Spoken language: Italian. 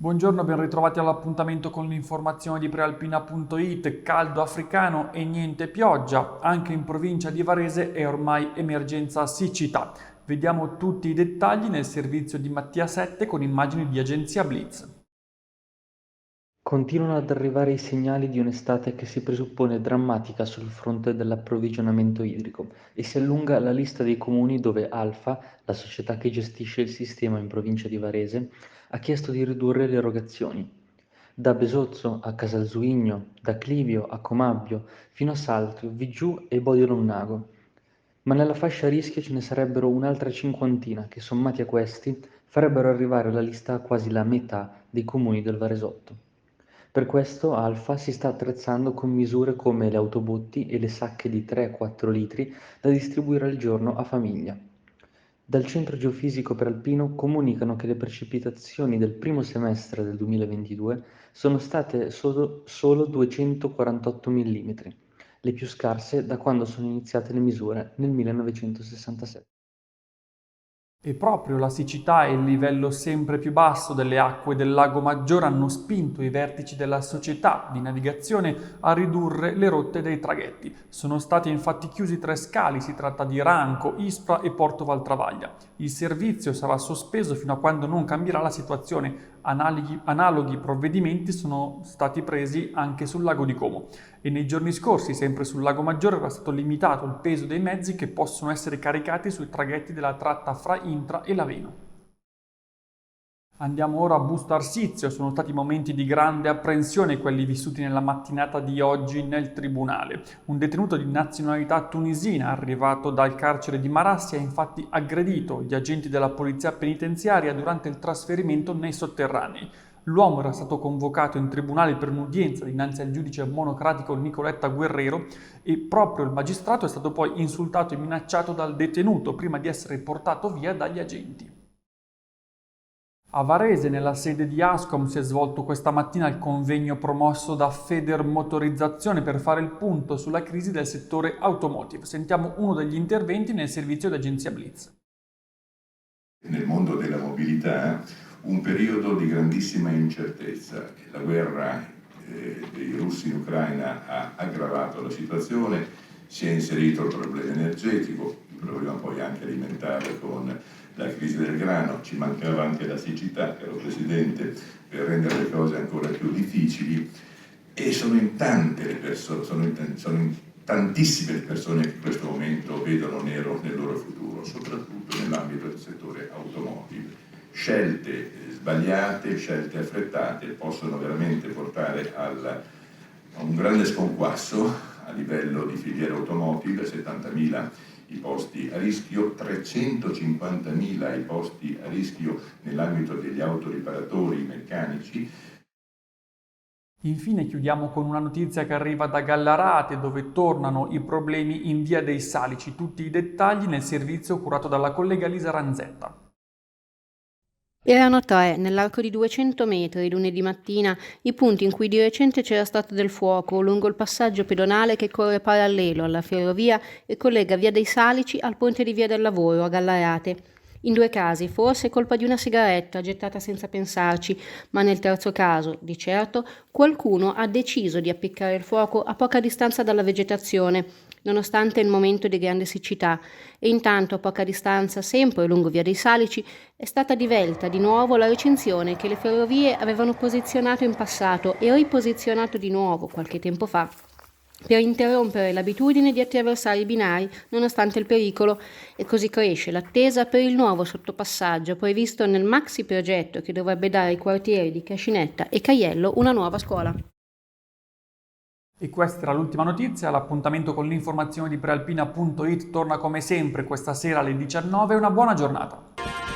Buongiorno, ben ritrovati all'appuntamento con l'informazione di prealpina.it. Caldo africano e niente pioggia. Anche in provincia di Varese è ormai emergenza siccità. Vediamo tutti i dettagli nel servizio di Mattia 7 con immagini di agenzia Blitz. Continuano ad arrivare i segnali di un'estate che si presuppone drammatica sul fronte dell'approvvigionamento idrico e si allunga la lista dei comuni dove Alfa, la società che gestisce il sistema in provincia di Varese, ha chiesto di ridurre le erogazioni. Da Besozzo a Casalzuigno, da Clivio a Comabbio, fino a Saltrio, Vigiù e Bodio Lonnago. Ma nella fascia a rischio ce ne sarebbero un'altra cinquantina che, sommati a questi, farebbero arrivare alla lista a quasi la metà dei comuni del Varesotto. Per questo Alfa si sta attrezzando con misure come le autobotti e le sacche di 3-4 litri da distribuire al giorno a famiglia. Dal Centro Geofisico Prealpino comunicano che le precipitazioni del primo semestre del 2022 sono state solo 248 mm, le più scarse da quando sono iniziate le misure nel 1967. E proprio la siccità e il livello sempre più basso delle acque del lago Maggiore hanno spinto i vertici della società di navigazione a ridurre le rotte dei traghetti. Sono stati infatti chiusi 3 scali, si tratta di Ranco, Ispra e Porto Valtravaglia. Il servizio sarà sospeso fino a quando non cambierà la situazione. Analoghi provvedimenti sono stati presi anche sul lago di Como e nei giorni scorsi, sempre sul lago Maggiore, era stato limitato il peso dei mezzi che possono essere caricati sui traghetti della tratta fra Intra e Laveno. Andiamo ora a Busto Arsizio, sono stati momenti di grande apprensione quelli vissuti nella mattinata di oggi nel tribunale. Un detenuto di nazionalità tunisina arrivato dal carcere di Marassi ha infatti aggredito gli agenti della polizia penitenziaria durante il trasferimento nei sotterranei. L'uomo era stato convocato in tribunale per un'udienza dinanzi al giudice monocratico Nicoletta Guerrero e proprio il magistrato è stato poi insultato e minacciato dal detenuto prima di essere portato via dagli agenti. A Varese, nella sede di Ascom, si è svolto questa mattina il convegno promosso da Federmotorizzazione per fare il punto sulla crisi del settore automotive. Sentiamo uno degli interventi nel servizio d'agenzia Blitz. Nel mondo della mobilità un periodo di grandissima incertezza. La guerra dei russi in Ucraina ha aggravato la situazione, si è inserito il problema energetico, il problema poi anche alimentare con la crisi del grano, ci mancava anche la siccità, caro Presidente, per rendere le cose ancora più difficili e sono in tante le persone, tantissime le persone che in questo momento vedono nero nel loro futuro, soprattutto nell'ambito del settore automotive. Scelte sbagliate, scelte affrettate possono veramente portare a un grande sconquasso a livello di filiera automotive, 70.000 i posti a rischio, 350.000 i posti a rischio nell'ambito degli autoriparatori meccanici. Infine chiudiamo con una notizia che arriva da Gallarate, dove tornano i problemi in Via dei Salici. Tutti i dettagli nel servizio curato dalla collega Lisa Ranzetta. Erano 3, nell'arco di 200 metri, lunedì mattina, i punti in cui di recente c'era stato del fuoco lungo il passaggio pedonale che corre parallelo alla ferrovia e collega Via dei Salici al ponte di Via del Lavoro a Gallarate. In 2 casi, forse colpa di una sigaretta gettata senza pensarci, ma nel terzo caso, di certo, qualcuno ha deciso di appiccare il fuoco a poca distanza dalla vegetazione, nonostante il momento di grande siccità, e intanto a poca distanza, sempre lungo Via dei Salici, è stata divelta di nuovo la recinzione che le ferrovie avevano posizionato in passato e riposizionato di nuovo qualche tempo fa, per interrompere l'abitudine di attraversare i binari nonostante il pericolo, e così cresce l'attesa per il nuovo sottopassaggio previsto nel maxi progetto che dovrebbe dare ai quartieri di Cascinetta e Caiello una nuova scuola. E questa era l'ultima notizia, l'appuntamento con l'informazione di prealpina.it torna come sempre questa sera alle 19. Una buona giornata!